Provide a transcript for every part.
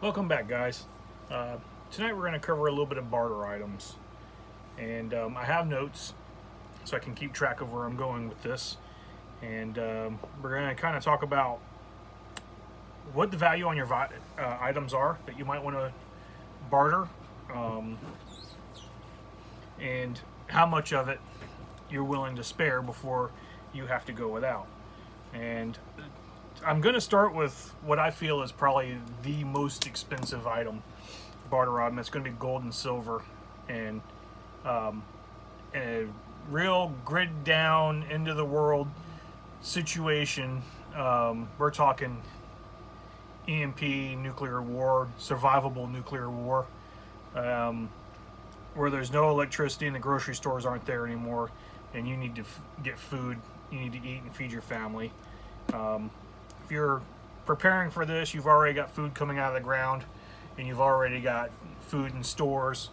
Welcome back, guys. Tonight we're going to cover a little bit of barter items. And I have notes so I can keep track of where I'm going with this. And we're going to kind of talk about what the value on your items are that you might want to barter, um, and how much of it you're willing to spare before you have to go without. And I'm going to start with what I feel is probably the most expensive item, barter item. It's going to be gold and silver, and a real grid down into the world situation. We're talking EMP, nuclear war, survivable nuclear war, where there's no electricity and the grocery stores aren't there anymore, and you need to get food, you need to eat and feed your family. If you're preparing for this, you've already got food coming out of the ground, and you've already got food in stores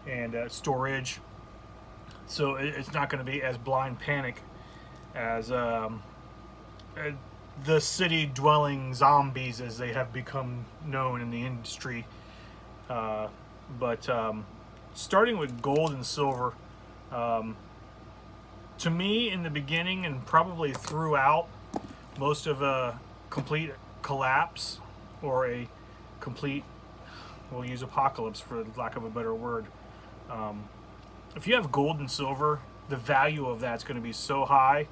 and storage, so it's not going to be as blind panic as the city-dwelling zombies as they have become known in the industry. But starting with gold and silver, to me in the beginning and probably throughout most of a complete collapse or a complete, we'll use apocalypse for lack of a better word, if you have gold and silver, the value of that's going to be so high.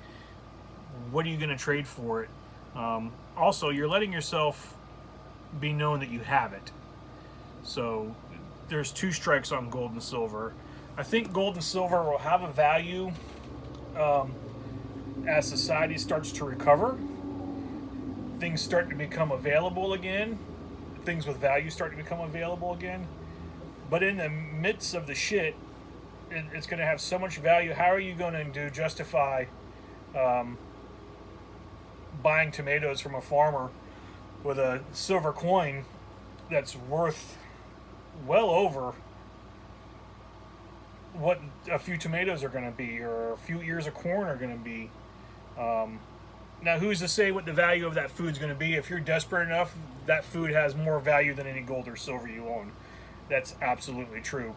What are you going to trade for it? Also, you're letting yourself be known that you have it. So there's two strikes on gold and silver. I think gold and silver will have a value as society starts to recover. Things start to become available again. Things with value start to become available again. But in the midst of the shit, it's going to have so much value. How are you going to justify buying tomatoes from a farmer with a silver coin that's worth well over what a few tomatoes are going to be, or a few ears of corn are going to be? Now, who's to say what the value of that food's going to be? If you're desperate enough, that food has more value than any gold or silver you own. That's absolutely true.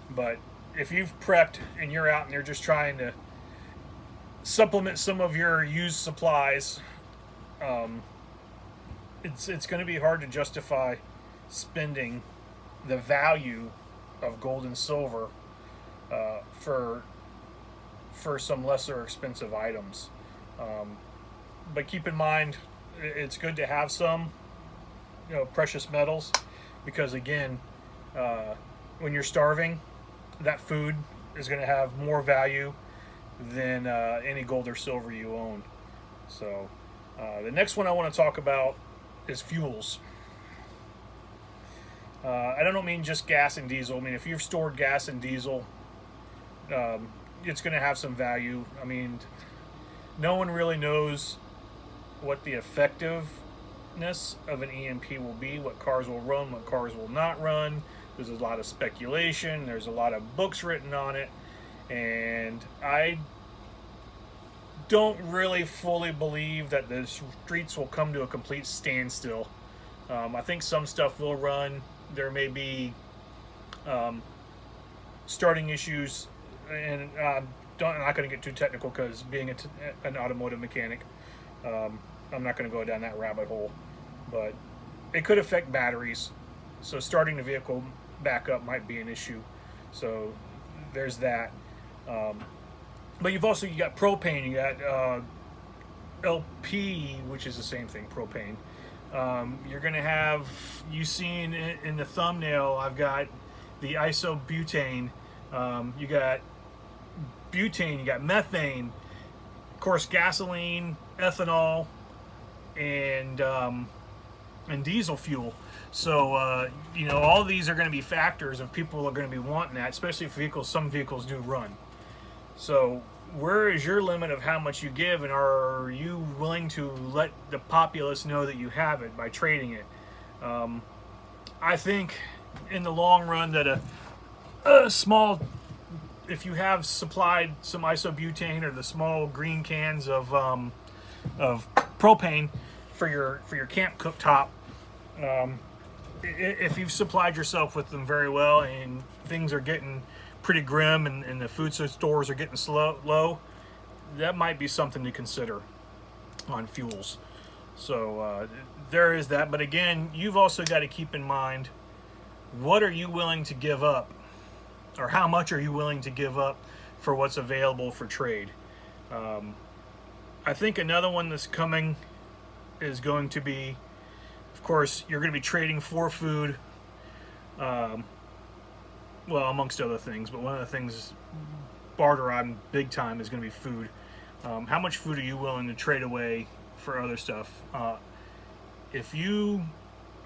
But if you've prepped and you're out and you're just trying to supplement some of your used supplies, it's going to be hard to justify spending the value of gold and silver for some lesser expensive items. But keep in mind, it's good to have some, precious metals, because again, when you're starving, that food is going to have more value than any gold or silver you own. So the next one I want to talk about is fuels. I don't mean just gas and diesel. I mean, if you've stored gas and diesel, it's going to have some value. I mean, no one really knows what the effectiveness of an EMP will be, what cars will run, what cars will not run. There's a lot of speculation. There's a lot of books written on it. And I don't really fully believe that the streets will come to a complete standstill. I think some stuff will run. There may be starting issues, and I'm not going to get too technical because being an automotive mechanic, I'm not going to go down that rabbit hole. But it could affect batteries, so starting the vehicle back up might be an issue. So there's that. But you got propane, you got LP, which is the same thing, propane. You're going to have, you seen in the thumbnail, I've got the isobutane. You got butane, you got methane, of course gasoline, ethanol, and diesel fuel. So all these are going to be factors of people are going to be wanting that, especially if some vehicles do run. So where is your limit of how much you give, and are you willing to let the populace know that you have it by trading it? I think in the long run that a small, if you have supplied some isobutane or the small green cans of propane for your camp cooktop, if you've supplied yourself with them very well and things are getting pretty grim and the food stores are getting low, that might be something to consider on fuels. So there is that. But again, you've also got to keep in mind, what are you willing to give up, or how much are you willing to give up for what's available for trade? I think another one that's coming is going to be, of course, you're going to be trading for food, well, amongst other things, but one of the things barter on big time is going to be food. How much food are you willing to trade away for other stuff? If you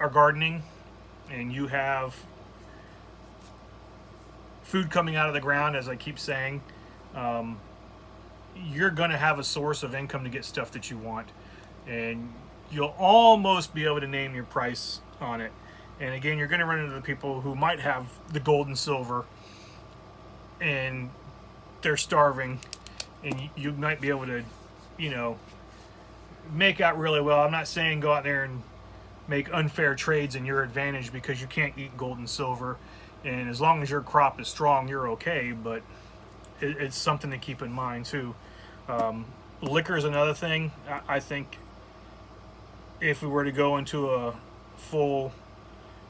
are gardening and you have food coming out of the ground, as I keep saying, you're going to have a source of income to get stuff that you want, and you'll almost be able to name your price on it. And again, you're going to run into the people who might have the gold and silver and they're starving, and you might be able to, make out really well. I'm not saying go out there and make unfair trades in your advantage, because you can't eat gold and silver, and as long as your crop is strong, you're okay. But it's something to keep in mind too. Liquor is another thing. I think if we were to go into a full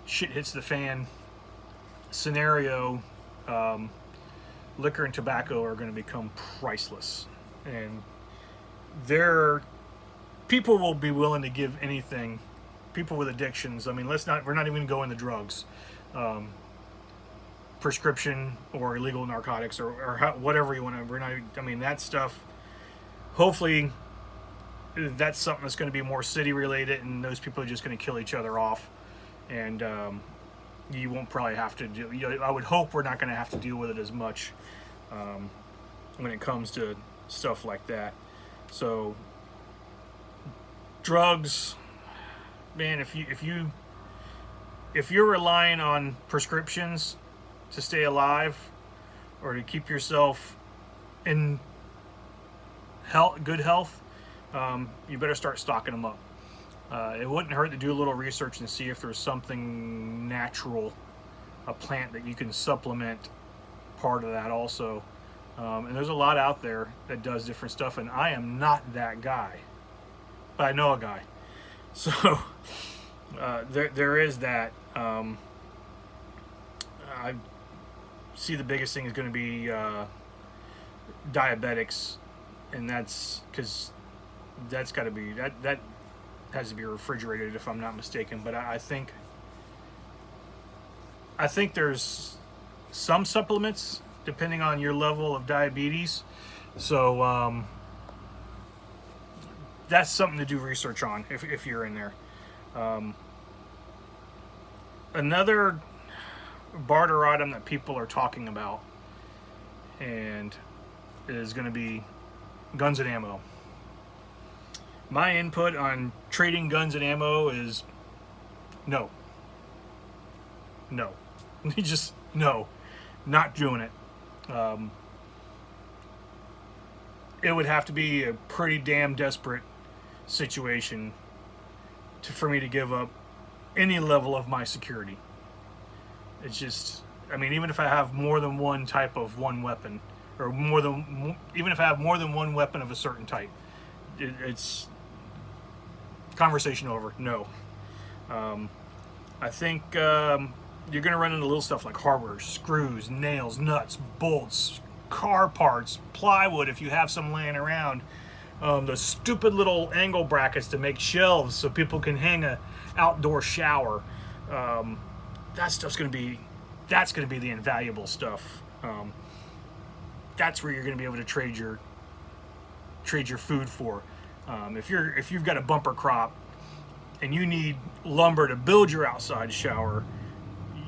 shit hits the fan scenario, liquor and tobacco are going to become priceless, and people will be willing to give anything. People with addictions, I mean, we're not even going to drugs, prescription or illegal narcotics, or whatever you want to, that stuff, hopefully that's something that's going to be more city related, and those people are just going to kill each other off, and you won't probably have to I would hope we're not going to have to deal with it as much when it comes to stuff like that. So drugs, man, if you're relying on prescriptions to stay alive or to keep yourself in good health, you better start stocking them up. It wouldn't hurt to do a little research and see if there's something natural, a plant that you can supplement part of that also. And there's a lot out there that does different stuff, and I am not that guy, but I know a guy. So there is that. I see the biggest thing is going to be diabetics, and that's because that's got to be that has to be refrigerated, if I'm not mistaken. But I think there's some supplements depending on your level of diabetes. So that's something to do research on if you're in there. Another barter item that people are talking about and is going to be guns and ammo. My input on trading guns and ammo is no. Just no. Not doing it. It would have to be a pretty damn desperate situation for me to give up any level of my security. It's just, even if I have more than one type of one weapon, or even if I have more than one weapon of a certain type, it's conversation over. No. I think you're going to run into little stuff like hardware, screws, nails, nuts, bolts, car parts, plywood if you have some laying around, the stupid little angle brackets to make shelves so people can hang a outdoor shower. That stuff's going to be the invaluable stuff. That's where you're going to be able to trade your food for. If you've got a bumper crop and you need lumber to build your outside shower,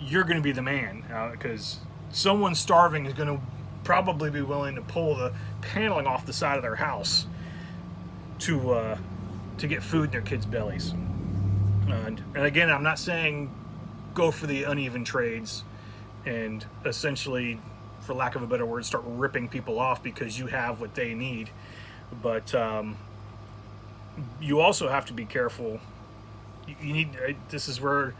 you're going to be the man, because someone starving is going to probably be willing to pull the paneling off the side of their house to get food in their kids' bellies. And again, I'm not saying go for the uneven trades and essentially, for lack of a better word, start ripping people off because you have what they need. But you also have to be careful. You need. This is where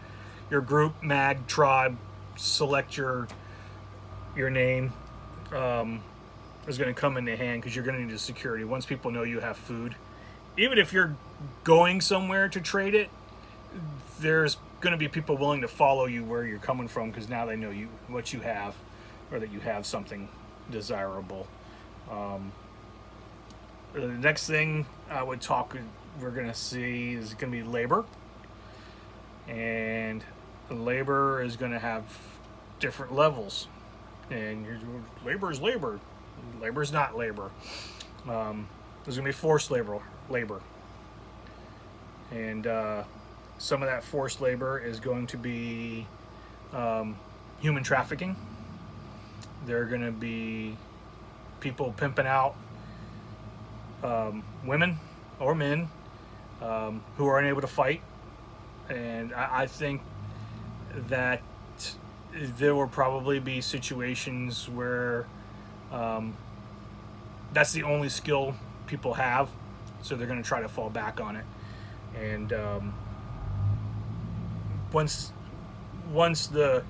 group, mag, tribe, select your name, is going to come into hand, because you're going to need the security. Once people know you have food, even if you're going somewhere to trade it, there's going to be people willing to follow you where you're coming from, because now they know what you have, or that you have something desirable. The next thing we're going to see is going to be labor. And labor is going to have different levels. And labor is labor. Labor is not labor. There's going to be forced labor. And some of that forced labor is going to be human trafficking. There are going to be people pimping out women or men who are unable to fight. And I think that there will probably be situations where that's the only skill people have, so they're going to try to fall back on it. And once the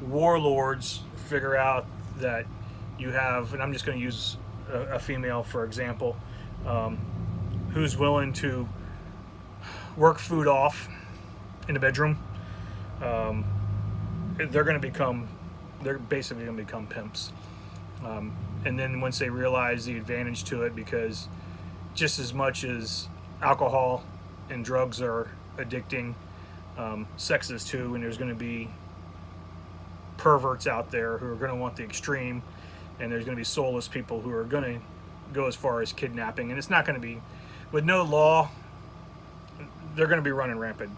warlords figure out that you have, and I'm just going to use a female for example, who's willing to work food off in the bedroom, they're basically going to become pimps. And then once they realize the advantage to it, because just as much as alcohol and drugs are addicting, sex is too, and there's going to be perverts out there who are going to want the extreme, and there's going to be soulless people who are going to go as far as kidnapping. And it's not going to be, with no law, they're going to be running rampant.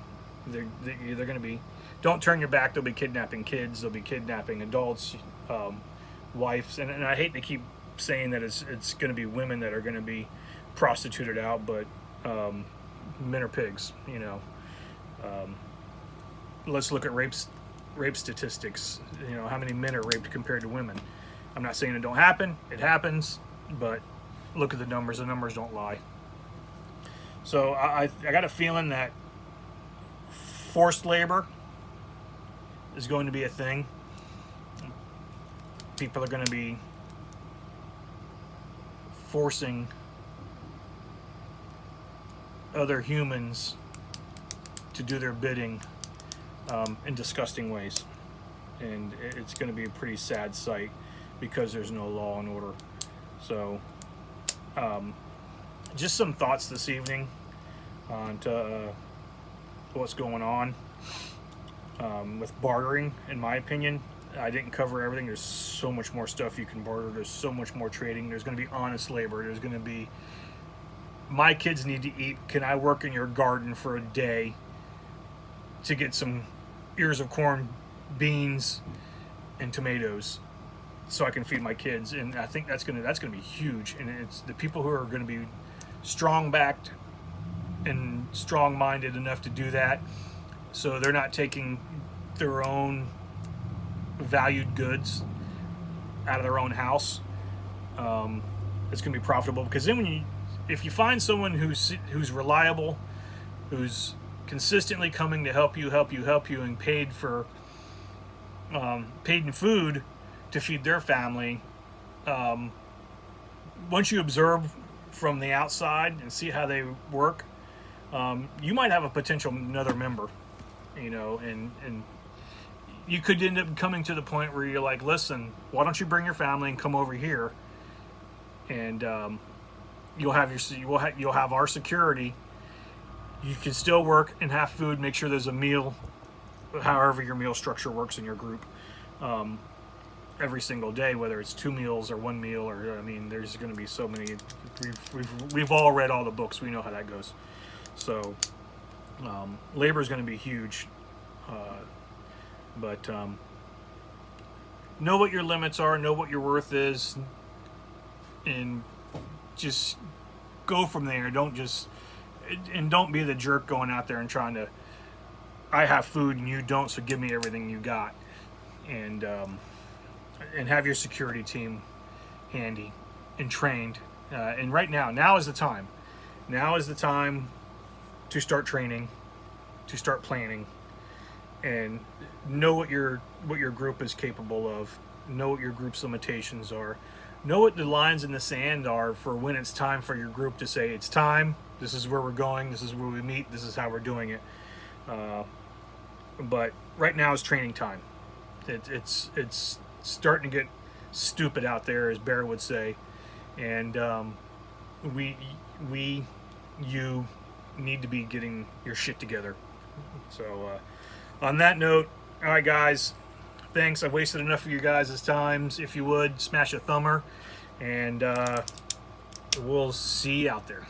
They're going to be, don't turn your back, they'll be kidnapping kids, they'll be kidnapping adults, wives, and I hate to keep saying that it's going to be women that are going to be prostituted out, but men are pigs, you know. Let's look at rape statistics. You know, how many men are raped compared to women? I'm not saying it don't happen, it happens, but look at the numbers don't lie. So I got a feeling that forced labor is going to be a thing. People are going to be forcing other humans to do their bidding in disgusting ways. And it's going to be a pretty sad sight because there's no law and order. So just some thoughts this evening on what's going on with bartering, in my opinion. I didn't cover everything. There's so much more stuff you can barter. There's so much more trading. There's going to be honest labor. There's going to be, my kids need to eat. Can I work in your garden for a day to get some ears of corn, beans, and tomatoes so I can feed my kids? And I think that's going to be huge. And it's the people who are going to be strong-backed and strong-minded enough to do that, so they're not taking their own valued goods out of their own house. It's going to be profitable, because then if you find someone who's reliable, who's consistently coming to help you, and paid in food to feed their family, once you observe from the outside and see how they work, you might have a potential another member, you know, and you could end up coming to the point where you're like, listen, why don't you bring your family and come over here, and you'll have our security. You can still work and have food. Make sure there's a meal, however your meal structure works in your group, every single day, whether it's 2 meals or 1 meal, or, I mean, there's going to be so many. We've all read all the books. We know how that goes. So labor is going to be huge. But know what your limits are, know what your worth is, and just go from there. Don't be the jerk going out there and trying to, I have food and you don't, so give me everything you got. And have your security team handy and trained. And right now is the time. Now is the time to start training, to start planning. and know what your group is capable of. Know what your group's limitations are. Know what the lines in the sand are for when it's time for your group to say it's time. This is where we're going. This is where we meet. This is how we're doing it. But right now is training time. It's starting to get stupid out there, as Bear would say, and you need to be getting your shit together. So on that note, all right, guys. Thanks. I've wasted enough of you guys' times. If you would, smash a thumber, and we'll see you out there.